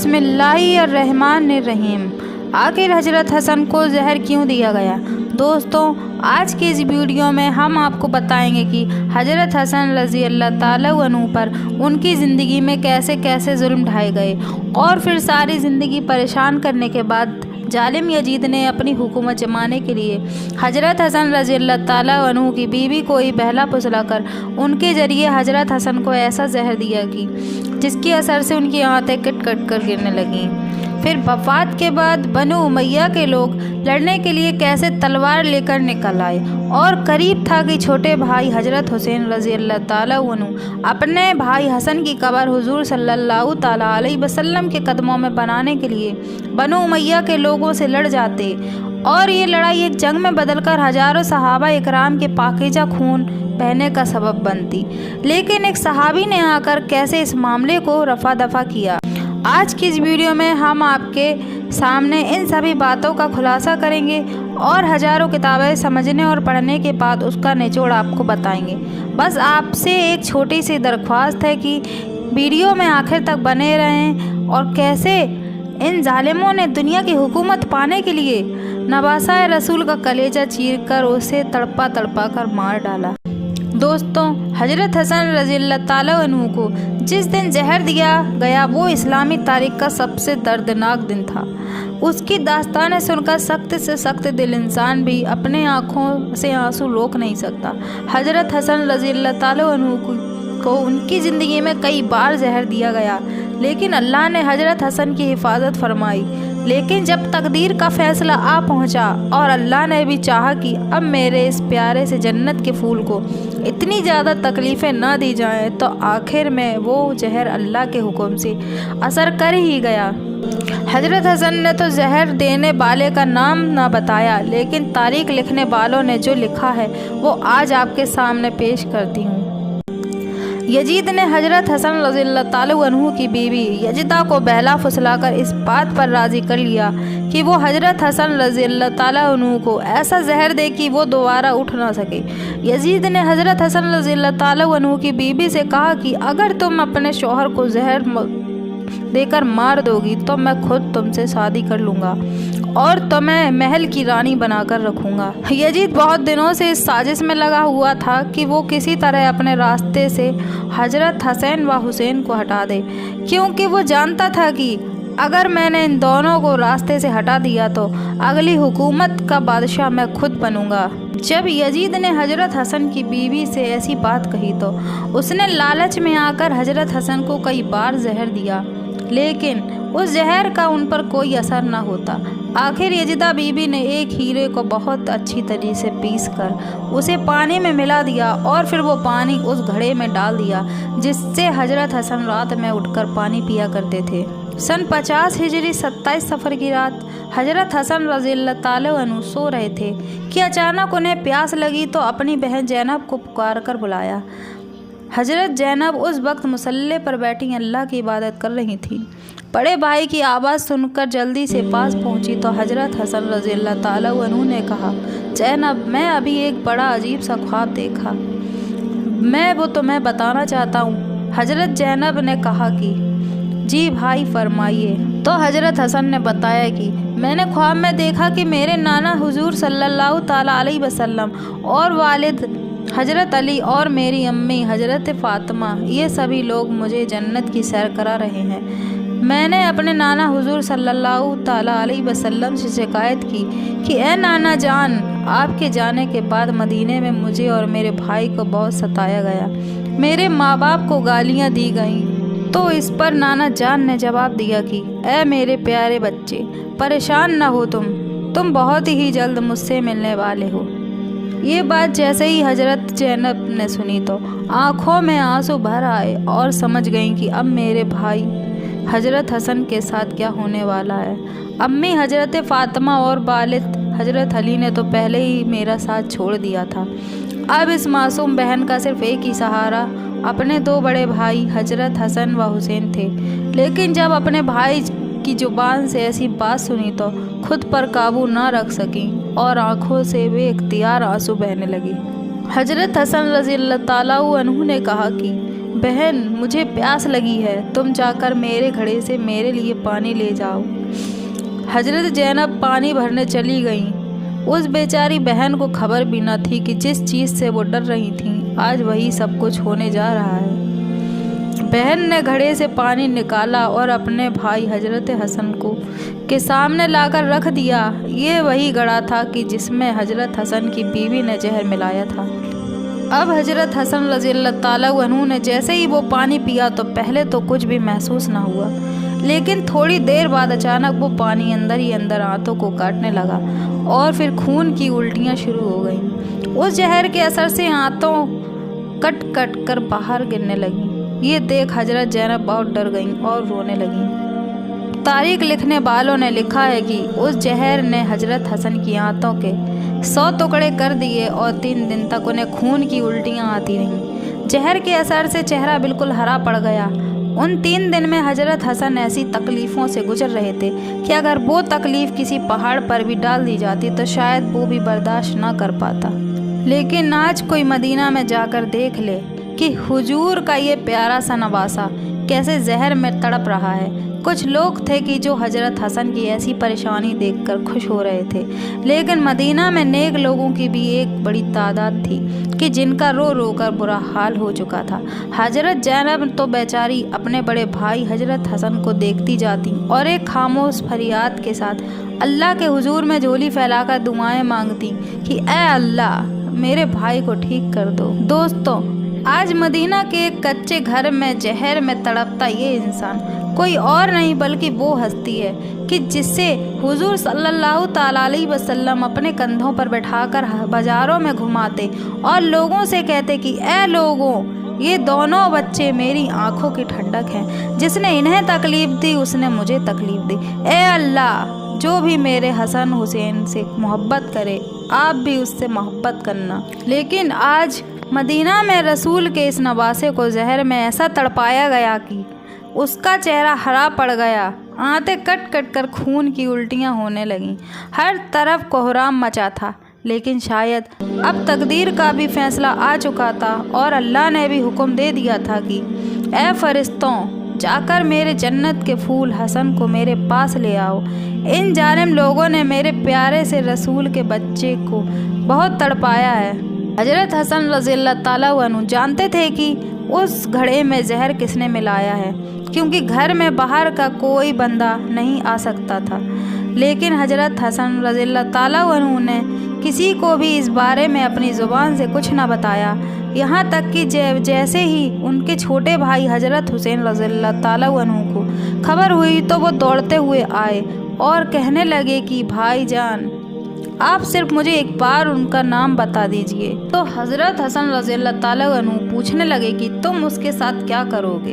बिस्मिल्लाहिर्रहमानिर्रहीम। आखिर हजरत हसन को जहर क्यों दिया गया? दोस्तों, आज के इस वीडियो में हम आपको बताएंगे कि हजरत हसन रज़ी अल्लाह ताला अन्हु पर उनकी ज़िंदगी में कैसे कैसे जुल्म ढाए गए और फिर सारी ज़िंदगी परेशान करने के बाद जालिम यजीद ने अपनी हुकूमत जमाने के लिए हजरत हसन रज़ी अल्लाह ताला अन्हु की बीवी को ही बहला फुसला कर उनके ज़रिए हजरत हसन को ऐसा जहर दिया कि जिसके असर से उनकी आंतें कट कट कर गिरने लगीं। फिर वफ़ात के बाद बनु उमैया के लोग लड़ने के लिए कैसे तलवार लेकर निकल आए और करीब था कि छोटे भाई हजरत हुसैन रज़ी अल्लाह ताला अन्हु अपने भाई हसन की कब्र हुजूर सल्लल्लाहु ताला अलैहि वसल्लम के कदमों में बनाने के लिए बनु उमैया के लोगों से लड़ जाते और ये लड़ाई एक जंग में बदलकर हज़ारों सहाबा इकराम के पाकीज़ा खून बहने का सबब बनती। लेकिन एक सहाबी ने आकर कैसे इस मामले को रफा दफा किया। आज की इस वीडियो में हम आपके सामने इन सभी बातों का खुलासा करेंगे और हज़ारों किताबें समझने और पढ़ने के बाद उसका निचोड़ आपको बताएंगे। बस आपसे एक छोटी सी दरख्वास्त है कि वीडियो में आखिर तक बने रहें और कैसे इन जालिमों ने दुनिया की हुकूमत पाने के लिए नवासा रसूल का कलेजा चीर कर उसे तड़पा तड़पा कर मार डाला। दोस्तों, हजरत हसन रज़ी अल्लाह ताला अन्हु को जिस दिन जहर दिया गया वो इस्लामी तारीख का सबसे दर्दनाक दिन था। उसकी दास्तानें सुनकर सख्त से सख्त दिल इंसान भी अपने आँखों से आंसू रोक नहीं सकता। हजरत हसन रज़ी अल्लाह ताला अन्हु को उनकी ज़िंदगी में कई बार जहर दिया गया, लेकिन अल्लाह ने हजरत हसन की हिफाजत फरमाई। लेकिन जब तकदीर का फ़ैसला आ पहुंचा और अल्लाह ने भी चाहा कि अब मेरे इस प्यारे से जन्नत के फूल को इतनी ज़्यादा तकलीफ़ें ना दी जाएं, तो आखिर में वो जहर अल्लाह के हुक्म से असर कर ही गया। हजरत हसन ने तो जहर देने वाले का नाम ना बताया, लेकिन तारीख लिखने वालों ने जो लिखा है वो आज आपके सामने पेश करती हूँ। यजीद ने हजरत हसन रज़ी अल्लाह ताला अन्हु की बीवी यजिदा को बहला फुसलाकर इस बात पर राज़ी कर लिया कि वो हजरत हसन रज़ी अल्लाह ताला अन्हु को ऐसा जहर दे कि वो दोबारा उठ ना सके। यजीद ने हजरत हसन रज़ी अल्लाह ताला अन्हु की बीवी से कहा कि अगर तुम अपने शौहर को जहर देकर मार दोगी तो मैं खुद तुमसे शादी कर लूँगा और तुम्हें महल की रानी बनाकर रखूँगा। यजीद बहुत दिनों से इस साजिश में लगा हुआ था कि वो किसी तरह अपने रास्ते से हजरत हसन व हुसैन को हटा दे, क्योंकि वो जानता था कि अगर मैंने इन दोनों को रास्ते से हटा दिया तो अगली हुकूमत का बादशाह मैं खुद बनूँगा। जब यजीद ने हजरत हसन की बीवी से ऐसी बात कही तो उसने लालच में आकर हजरत हसन को कई बार जहर दिया, लेकिन उस जहर का उन पर कोई असर न होता। आखिर यजिदा बीबी ने एक हीरे को बहुत अच्छी तरीके से पीस कर उसे पानी में मिला दिया और फिर वो पानी उस घड़े में डाल दिया जिससे हजरत हसन रात में उठकर पानी पिया करते थे। सन 50 हिजरी 27 सफ़र की रात हजरत हसन रज़ी अल्लाह ताला अन्हु सो रहे थे कि अचानक उन्हें प्यास लगी तो अपनी बहन ज़ैनब को पुकार कर बुलाया। हजरत ज़ैनब उस वक्त मुसल्ले पर बैठी अल्लाह की इबादत कर रही थी। बड़े भाई की आवाज़ सुनकर जल्दी से पास पहुंची तो हजरत हसन रज़ी अल्लाह ताला अन्हु ने कहा, ज़ैनब, मैं अभी एक बड़ा अजीब सा ख्वाब देखा, मैं वो तुम्हें बताना चाहता हूँ। हजरत ज़ैनब ने कहा कि जी भाई फरमाइए। तो हजरत हसन ने बताया कि मैंने ख्वाब में देखा कि मेरे नाना हुजूर सल्लल्लाहु ताला अलैहि वसल्लम और वालिद हजरत अली और मेरी अम्मी हजरत फ़ातिमा ये सभी लोग मुझे जन्नत की सैर करा रहे हैं। मैंने अपने नाना हुजूर सल्लल्लाहु ताला अलैहि वसल्लम से शिकायत की कि ए नाना जान, आपके जाने के बाद मदीने में मुझे और मेरे भाई को बहुत सताया गया, मेरे माँ बाप को गालियाँ दी गईं। तो इस पर नाना जान ने जवाब दिया कि ए मेरे प्यारे बच्चे, परेशान ना हो, तुम बहुत ही जल्द मुझसे मिलने वाले हो। ये बात जैसे ही हजरत ज़ैनब ने सुनी तो आँखों में आंसू भर आए और समझ गईं कि अब मेरे भाई हजरत हसन के साथ क्या होने वाला है। अम्मी हजरत फ़ातिमा और वालिद हजरत अली ने तो पहले ही मेरा साथ छोड़ दिया था। अब इस मासूम बहन का सिर्फ एक ही सहारा अपने दो बड़े भाई हजरत हसन व हुसैन थे। लेकिन जब अपने भाई की ज़ुबान से ऐसी बात सुनी तो खुद पर काबू ना रख सकी और आंखों से बेइख्तियार आंसू बहने लगी। हजरत हसन रज़ी अल्लाह ताला अन्हु ने कहा कि बहन मुझे प्यास लगी है, तुम जाकर मेरे घड़े से मेरे लिए पानी ले जाओ। हजरत ज़ैनब पानी भरने चली गईं। उस बेचारी बहन को खबर भी न थी कि जिस चीज़ से वो डर रही थीं आज वही सब कुछ होने जा रहा है। बहन ने घड़े से पानी निकाला और अपने भाई हजरत हसन को के सामने लाकर रख दिया। ये वही घड़ा था कि जिसमें हजरत हसन की बीवी ने जहर मिलाया था। अब हजरत हसन रज़ियल्लाहु ताला अन्हु ने जैसे ही वो पानी पिया तो पहले तो कुछ भी महसूस ना हुआ, लेकिन थोड़ी देर बाद अचानक वो पानी अंदर ही अंदर आंतों को काटने लगा और फिर खून की उल्टियाँ शुरू हो गईं। उस जहर के असर से आंतों कट कट कर बाहर गिरने लगीं। ये देख हजरत ज़ैनब बहुत डर गईं और रोने लगीं। तारीख लिखने वालों ने लिखा है कि उस जहर ने हजरत हसन की आंतों के 100 टुकड़े कर दिए और 3 दिन तक उन्हें खून की उल्टियाँ आती रहीं। जहर के असर से चेहरा बिल्कुल हरा पड़ गया। उन 3 दिन में हजरत हसन ऐसी तकलीफ़ों से गुजर रहे थे कि अगर वो तकलीफ़ किसी पहाड़ पर भी डाल दी जाती तो शायद वो भी बर्दाश्त ना कर पाता। लेकिन आज कोई मदीना में जाकर देख ले कि हुजूर का ये प्यारा सा नवासा कैसे जहर में तड़प रहा है। कुछ लोग थे कि जो हजरत हसन की ऐसी परेशानी देखकर खुश हो रहे थे, लेकिन मदीना में नेक लोगों की भी एक बड़ी तादाद थी कि जिनका रो रो कर बुरा हाल हो चुका था। हजरत ज़ैनब तो बेचारी अपने बड़े भाई हजरत हसन को देखती जाती और एक खामोश फरियाद के साथ अल्लाह के हुजूर में झोली फैलाकर दुआएं मांगती कि ऐ अल्लाह मेरे भाई को ठीक कर दो। दोस्तों, आज मदीना के एक कच्चे घर में जहर में तड़पता ये इंसान कोई और नहीं बल्कि वो हस्ती है कि जिससे हुजूर सल्लल्लाहु ताला अलैहि वसल्लम अपने कंधों पर बैठाकर बाज़ारों में घुमाते और लोगों से कहते कि ऐ लोगों, ये दोनों बच्चे मेरी आंखों की ठंडक हैं। जिसने इन्हें तकलीफ़ दी उसने मुझे तकलीफ़ दी। ऐ अल्लाह, जो भी मेरे हसन हुसैन से मोहब्बत करे आप भी उससे मोहब्बत करना। लेकिन आज मदीना में रसूल के इस नवासे को जहर में ऐसा तड़पाया गया कि उसका चेहरा हरा पड़ गया। आंतें कट कट कर खून की उल्टियाँ होने लगीं। हर तरफ कोहराम मचा था, लेकिन शायद अब तकदीर का भी फैसला आ चुका था और अल्लाह ने भी हुक्म दे दिया था कि ऐ फरिश्तों, जाकर मेरे जन्नत के फूल हसन को मेरे पास ले आओ। इन जालिम लोगों ने मेरे प्यारे से रसूल के बच्चे को बहुत तड़पाया है। हजरत हसन रज़ियल्लाहु ताला अन्हु जानते थे कि उस घड़े में जहर किसने मिलाया है, क्योंकि घर में बाहर का कोई बंदा नहीं आ सकता था। लेकिन हजरत हसन रज़ियल्लाहु ताला अन्हु ने किसी को भी इस बारे में अपनी ज़ुबान से कुछ न बताया। यहाँ तक कि जैसे ही उनके छोटे भाई हजरत हुसैन रज़ियल्लाहु ताला अन्हु को खबर हुई तो वो दौड़ते हुए आए और कहने लगे कि भाईजान, आप सिर्फ मुझे एक बार उनका नाम बता दीजिए। तो हज़रत हसन रज़ियल्लाहु ताला अन्हु पूछने लगे कि तुम उसके साथ क्या करोगे।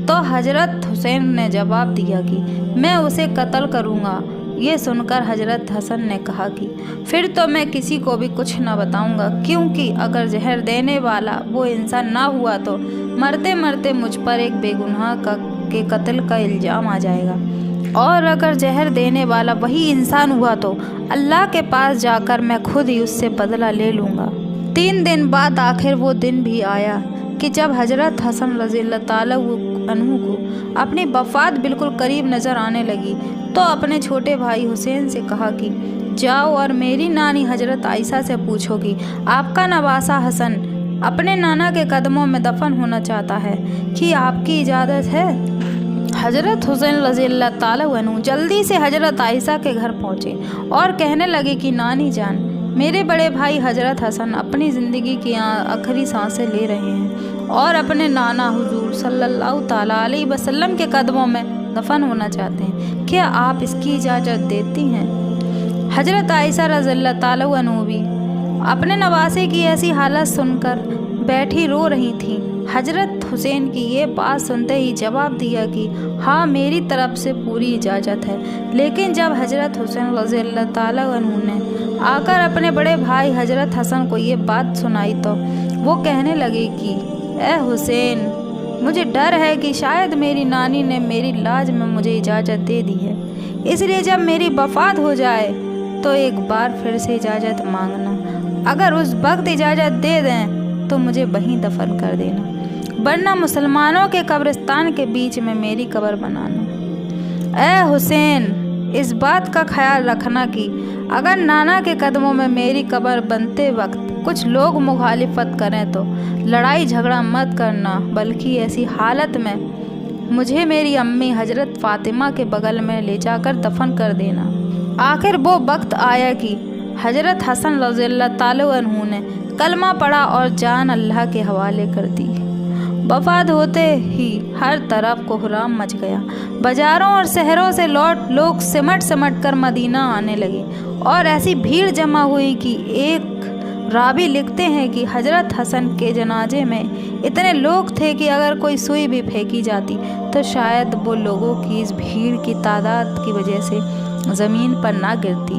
तो हजरत हुसैन ने जवाब दिया कि मैं उसे कत्ल करूँगा। ये सुनकर हजरत हसन ने कहा कि फिर तो मैं किसी को भी कुछ न बताऊंगा, क्योंकि अगर जहर देने वाला वो इंसान ना हुआ तो मरते मरते मुझ पर एक बेगुनाह के कत्ल का इल्ज़ाम आ जाएगा, और अगर जहर देने वाला वही इंसान हुआ तो अल्लाह के पास जाकर मैं खुद ही उससे बदला ले लूँगा। 3 दिन बाद आखिर वो दिन भी आया कि जब हजरत हसन रज़ियल्लाहु ताला अन्हु को अपनी वफ़ात बिल्कुल करीब नज़र आने लगी तो अपने छोटे भाई हुसैन से कहा कि जाओ और मेरी नानी हजरत आयशा से पूछो कि आपका नवासा हसन अपने नाना के कदमों में दफन होना चाहता है, कि आपकी इजाज़त है। हजरत हुसैन रज़ियल्लाहु ताला अन्हु जल्दी से हजरत आयशा के घर पहुँचे और कहने लगे कि नानी जान, मेरे बड़े भाई हजरत हसन अपनी ज़िंदगी की आखिरी सांसें ले रहे हैं और अपने नाना हुजूर सल्लल्लाहु ताला अलैहि वसल्लम के कदमों में दफन होना चाहते हैं, क्या आप इसकी इजाज़त देती हैं। हजरत आयशा रज़ियल्लाहु ताला अन्हु भी अपने नवासे की ऐसी हालत सुनकर बैठी रो रही थी। हजरत हुसैन की ये बात सुनते ही जवाब दिया कि हाँ, मेरी तरफ से पूरी इजाज़त है। लेकिन जब हजरत हुसैन रज़ियल्लाहु ताला अन्हु ने आकर अपने बड़े भाई हजरत हसन को ये बात सुनाई तो वो कहने लगे कि ए हुसैन, मुझे डर है कि शायद मेरी नानी ने मेरी लाज में मुझे इजाज़त दे दी है, इसलिए जब मेरी वफ़ात हो जाए तो एक बार फिर से इजाज़त मांगना। अगर उस वक्त इजाज़त दे दें तो मुझे वहीं दफन कर देना। वरना मुसलमानों के कब्रिस्तान के बीच में मेरी कब्र बनाना। ए हुसैन, इस बात का ख्याल रखना कि अगर नाना के कदमों में मेरी कब्र बनते वक्त कुछ लोग मुखालिफत करें तो लड़ाई झगड़ा मत करना, बल्कि ऐसी हालत में मुझे मेरी अम्मी हजरत फ़ातिमा के बगल में ले जाकर दफन कर देना। आखिर वो वक्त आया कि हजरत हसन रज़ियल्लाहु ताला अन्हु ने कलमा पढ़ा और जान अल्लाह के हवाले कर दी। वफ़ात होते ही हर तरफ कोहराम मच गया। बाज़ारों और शहरों से लोग सिमट कर मदीना आने लगे और ऐसी भीड़ जमा हुई कि एक रावी लिखते हैं कि हजरत हसन के जनाजे में इतने लोग थे कि अगर कोई सुई भी फेंकी जाती तो शायद वो लोगों की इस भीड़ की तादाद की वजह से ज़मीन पर ना गिरती।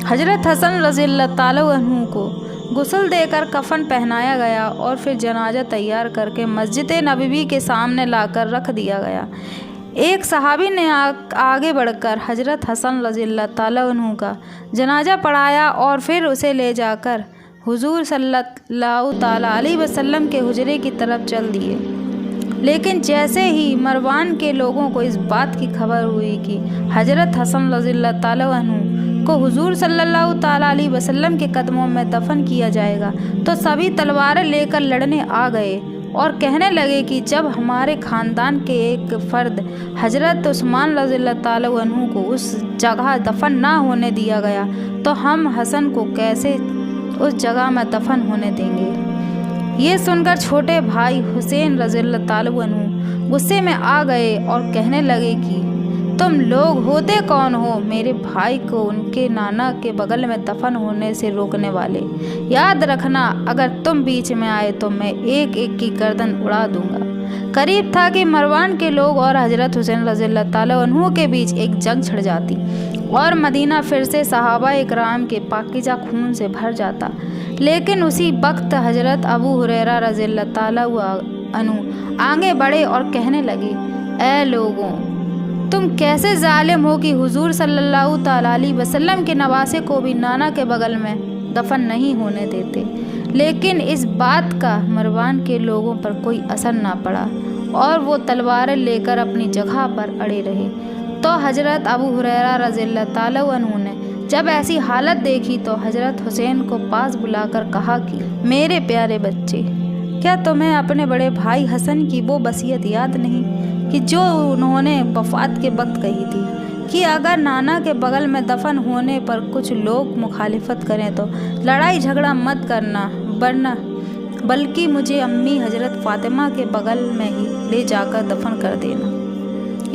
हजरत हसन रज़ियल्लाहु ताला अन्हु को गुस्ल देकर कफन पहनाया गया और फिर जनाजा तैयार करके मस्जिद नबवी के सामने लाकर रख दिया गया। एक सहाबी ने आगे बढ़कर हजरत हसन रज़ियल्लाहु ताला अन्हु का जनाजा पढ़ाया और फिर उसे ले जाकर हुजूर सल्लल्लाहु ताला अलैहि वसल्लम के हुजरे की तरफ चल दिए। लेकिन जैसे ही मरवान के लोगों को इस बात की खबर हुई कि हजरत हसन रज़ियल्लाहु ताला अन्हु को हुजूर सल्लल्लाहु ताला अलैहि वसल्लम के कदमों में दफन किया जाएगा तो सभी तलवारें लेकर लड़ने आ गए और कहने लगे कि जब हमारे ख़ानदान के एक फ़र्द हजरत उस्मान रज़ियल्लाहु ताला अन्हु को उस जगह दफन ना होने दिया गया तो हम हसन को कैसे उस जगह में दफन होने देंगे। ये सुनकर छोटे भाई हुसैन रज़ियल्लाहु ताला अन्हु गुस्से में आ गए और कहने लगे कि तुम लोग होते कौन हो मेरे भाई को उनके नाना के बगल में दफन होने से रोकने वाले। याद रखना, अगर तुम बीच में आए तो मैं एक एक की गर्दन उड़ा दूंगा। करीब था कि मरवान के लोग और हजरत हुसैन रज़ियल्लाहु ताला अन्हु के बीच एक जंग छिड़ जाती और मदीना फिर से सहाबा इकराम के पाकीज़ा खून से भर जाता। लेकिन उसी वक्त हजरत अबू हुरैरा रज़ियल्लाहु ताला अन्हु आगे बढ़े और कहने लगे, ए लोगों, तुम कैसे जालिम हो कि हुजूर सल्लल्लाहु ताला अलैहि वसल्लम के नवासे को भी नाना के बगल में दफन नहीं होने देते। लेकिन इस बात का मरवान के लोगों पर कोई असर ना पड़ा और वो तलवारें लेकर अपनी जगह पर अड़े रहे। तो हजरत अबू हुरैरा रज़ियल्लाहु ताला अन्हु ने जब ऐसी हालत देखी तो हजरत हुसैन को पास बुलाकर कहा कि मेरे प्यारे बच्चे, क्या तुम्हें अपने बड़े भाई हसन की वो वसीयत याद नहीं कि जो उन्होंने वफ़ात के वक्त कही थी कि अगर नाना के बगल में दफन होने पर कुछ लोग मुखालिफत करें तो लड़ाई झगड़ा मत करना, वरना बल्कि मुझे अम्मी हजरत फ़ातिमा के बगल में ही ले जाकर दफन कर देना।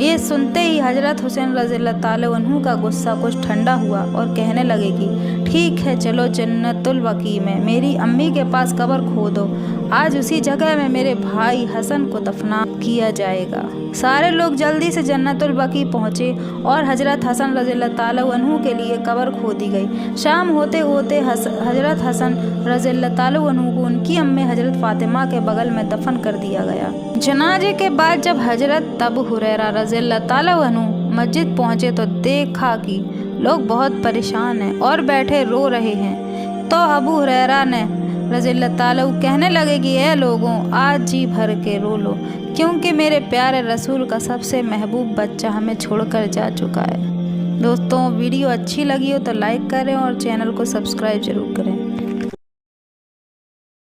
ये सुनते ही हजरत हुसैन रज़ियल्लाहु ताला अन्हु का गुस्सा कुछ ठंडा हुआ और कहने लगे कि ठीक है, चलो जन्नतुल बकी में मेरी अम्मी के पास कब्र खोदो, आज उसी जगह में मेरे भाई हसन को दफना किया जाएगा। सारे लोग जल्दी से जन्नतुल बकी पहुँचे और हजरत हसन रज़ियल्लाहु ताला अन्हु के लिए कब्र खोदी गई। शाम होते होते हजरत हसन रज़ियल्लाहु ताला अन्हु को उनकी अम्मी हजरत फ़ातिमा के बगल में दफन कर दिया गया। जनाजे के बाद जब हजरत अबू हुरैरा रज़ियल्लाहु ताला अन्हु मस्जिद पहुँचे तो देखा कि लोग बहुत परेशान हैं और बैठे रो रहे हैं। तो अबू हुरैरा ने रज़ियल्लाहु ताला कहने लगे कि ए लोगों, आज जी भर के रो लो, क्योंकि मेरे प्यारे रसूल का सबसे महबूब बच्चा हमें छोड़कर जा चुका है। दोस्तों, वीडियो अच्छी लगी हो तो लाइक करें और चैनल को सब्सक्राइब ज़रूर करें।